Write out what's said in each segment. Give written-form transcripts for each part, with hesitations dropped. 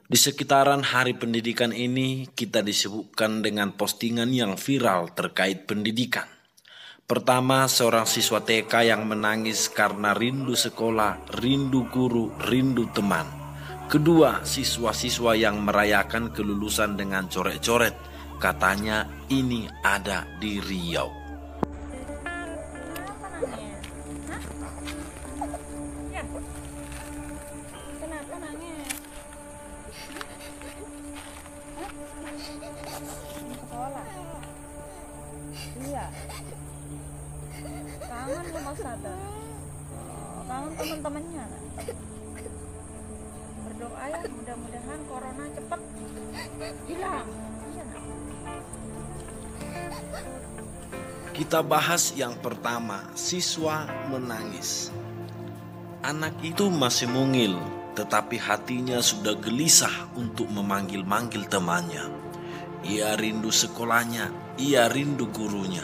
Di sekitaran Hari Pendidikan ini, kita disibukkan dengan postingan yang viral terkait pendidikan. Pertama, seorang siswa TK yang menangis karena rindu sekolah, rindu guru, rindu teman. Kedua, siswa-siswa yang merayakan kelulusan dengan coret-coret. Katanya ini ada di Riau. Kenapa nangis? Sekolah. Iya. Kangen lu mau sadar. Kangen teman-temannya. Berdoa ya, mudah-mudahan corona cepat hilang. Iya, nak? Kita bahas yang pertama, siswa menangis. Anak itu masih mungil, tetapi hatinya sudah gelisah untuk memanggil-manggil temannya. Ia rindu sekolahnya, ia rindu gurunya.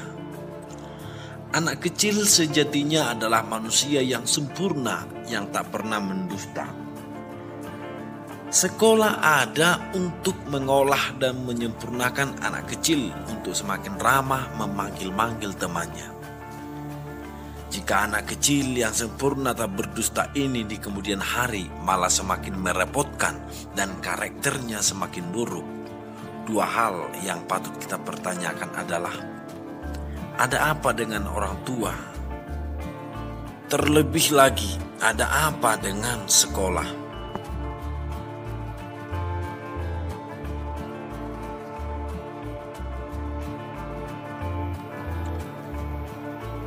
Anak kecil sejatinya adalah manusia yang sempurna, yang tak pernah mendusta. Sekolah ada untuk mengolah dan menyempurnakan anak kecil untuk semakin ramah memanggil-manggil temannya. Jika anak kecil yang sempurna tak berdusta ini di kemudian hari malah semakin merepotkan dan karakternya semakin buruk, dua hal yang patut kita pertanyakan adalah, ada apa dengan orang tua? Terlebih lagi, ada apa dengan sekolah?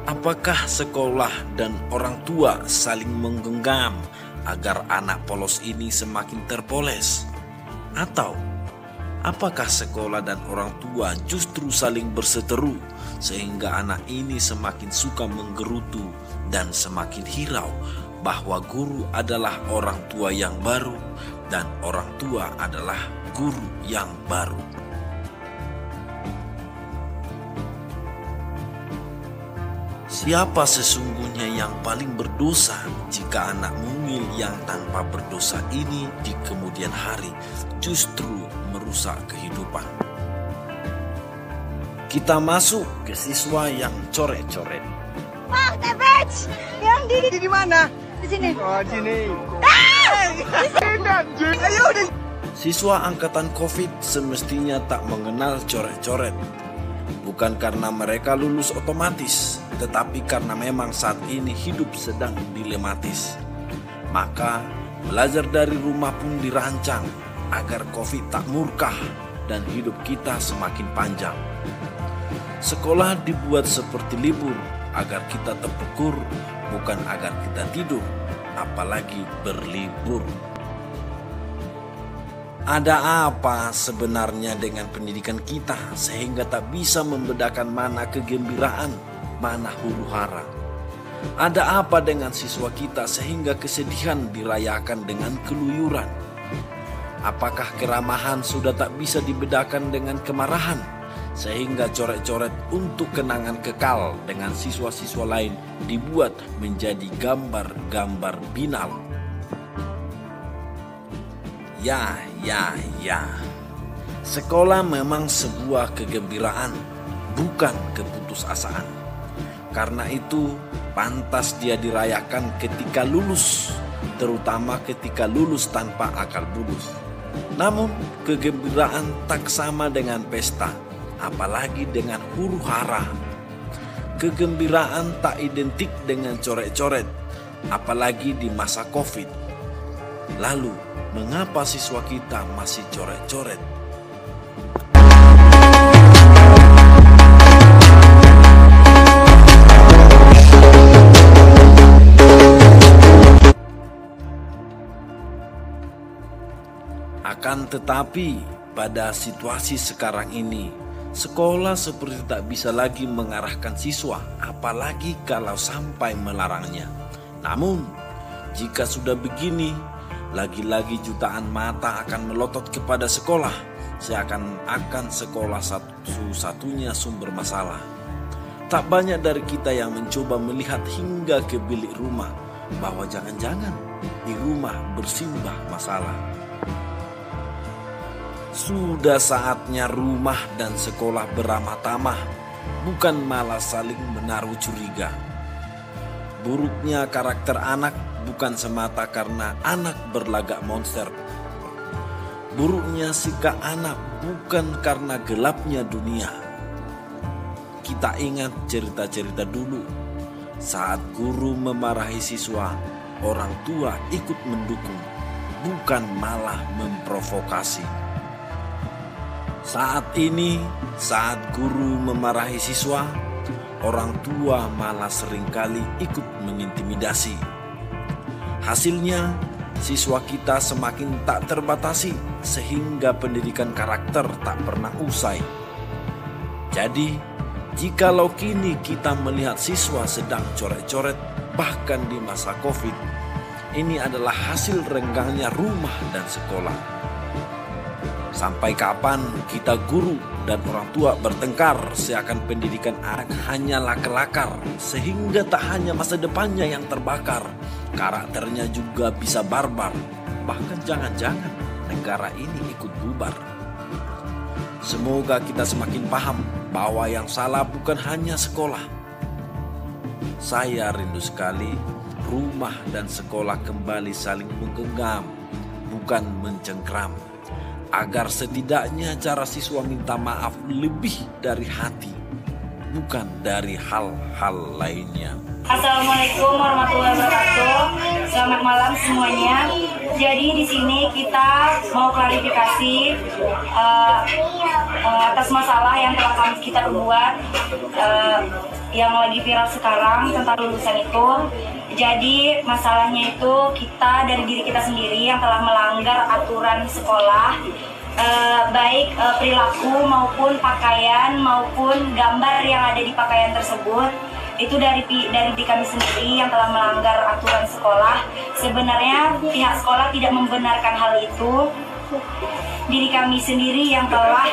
Apakah sekolah dan orang tua saling menggenggam agar anak polos ini semakin terpoles? Atau apakah sekolah dan orang tua justru saling berseteru sehingga anak ini semakin suka menggerutu dan semakin hirau bahwa guru adalah orang tua yang baru dan orang tua adalah guru yang baru? Siapa sesungguhnya yang paling berdosa jika anak mungil yang tanpa berdosa ini di kemudian hari justru merusak kehidupan? Kita masuk ke siswa yang coret-coret. Wah, Tevej! Yang di mana? Di sini. Oh, di sini. Ayo, Siswa angkatan COVID semestinya tak mengenal coret-coret. Bukan karena mereka lulus otomatis, tetapi karena memang saat ini hidup sedang dilematis. Maka belajar dari rumah pun dirancang agar COVID tak murka dan hidup kita semakin panjang. Sekolah dibuat seperti libur agar kita terpekur, bukan agar kita tidur, apalagi berlibur. Ada apa sebenarnya dengan pendidikan kita sehingga tak bisa membedakan mana kegembiraan, mana huru hara? Ada apa dengan siswa kita sehingga kesedihan dirayakan dengan keluyuran? Apakah keramahan sudah tak bisa dibedakan dengan kemarahan sehingga coret-coret untuk kenangan kekal dengan siswa-siswa lain dibuat menjadi gambar-gambar binal? Ya. Sekolah memang sebuah kegembiraan, bukan keputusasaan. Karena itu, pantas dia dirayakan ketika lulus, terutama ketika lulus tanpa akal bulus. Namun, kegembiraan tak sama dengan pesta, apalagi dengan huru hara. Kegembiraan tak identik dengan coret-coret, apalagi di masa COVID. Lalu, mengapa siswa kita masih coret-coret? Akan tetapi, pada situasi sekarang ini, sekolah seperti tak bisa lagi mengarahkan siswa, apalagi kalau sampai melarangnya. Namun, jika sudah begini, lagi-lagi jutaan mata akan melotot kepada sekolah, seakan-akan sekolah satu-satunya sumber masalah. Tak banyak dari kita yang mencoba melihat hingga ke bilik rumah, bahwa jangan-jangan di rumah bersimbah masalah. Sudah saatnya rumah dan sekolah beramah tamah, bukan malah saling menaruh curiga. Buruknya karakter anak bukan semata karena anak berlagak monster. Buruknya sikap anak bukan karena gelapnya dunia. Kita ingat cerita-cerita dulu. Saat guru memarahi siswa, orang tua ikut mendukung, bukan malah memprovokasi. Saat ini, saat guru memarahi siswa, orang tua malah seringkali ikut mengintimidasi. Hasilnya, siswa kita semakin tak terbatasi sehingga pendidikan karakter tak pernah usai. Jadi, jikalau kini kita melihat siswa sedang coret-coret bahkan di masa COVID, ini adalah hasil renggangnya rumah dan sekolah. Sampai kapan kita guru dan orang tua bertengkar seakan pendidikan anak hanyalah kelakar, sehingga tak hanya masa depannya yang terbakar, karakternya juga bisa barbar. Bahkan jangan-jangan negara ini ikut bubar. Semoga kita semakin paham bahwa yang salah bukan hanya sekolah. Saya rindu sekali rumah dan sekolah kembali saling menggenggam, bukan mencengkram. Agar setidaknya cara siswa minta maaf lebih dari hati, bukan dari hal-hal lainnya. Assalamualaikum warahmatullahi wabarakatuh. Selamat malam semuanya. Jadi di sini kita mau klarifikasi atas masalah yang telah kita buat yang lagi viral sekarang tentang lulusan itu. Jadi masalahnya itu kita dari diri kita sendiri yang telah melanggar aturan sekolah, baik perilaku maupun pakaian maupun gambar yang ada di pakaian tersebut. Itu dari diri kami sendiri yang telah melanggar aturan sekolah. Sebenarnya pihak sekolah tidak membenarkan hal itu. Diri kami sendiri yang telah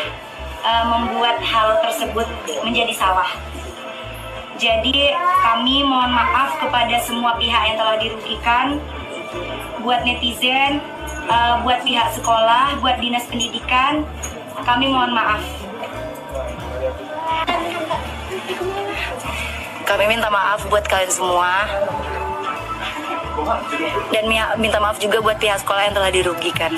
membuat hal tersebut menjadi salah. Jadi kami mohon maaf kepada semua pihak yang telah dirugikan, buat netizen, buat pihak sekolah, buat dinas pendidikan, kami mohon maaf. Kami minta maaf buat kalian semua, dan minta maaf juga buat pihak sekolah yang telah dirugikan.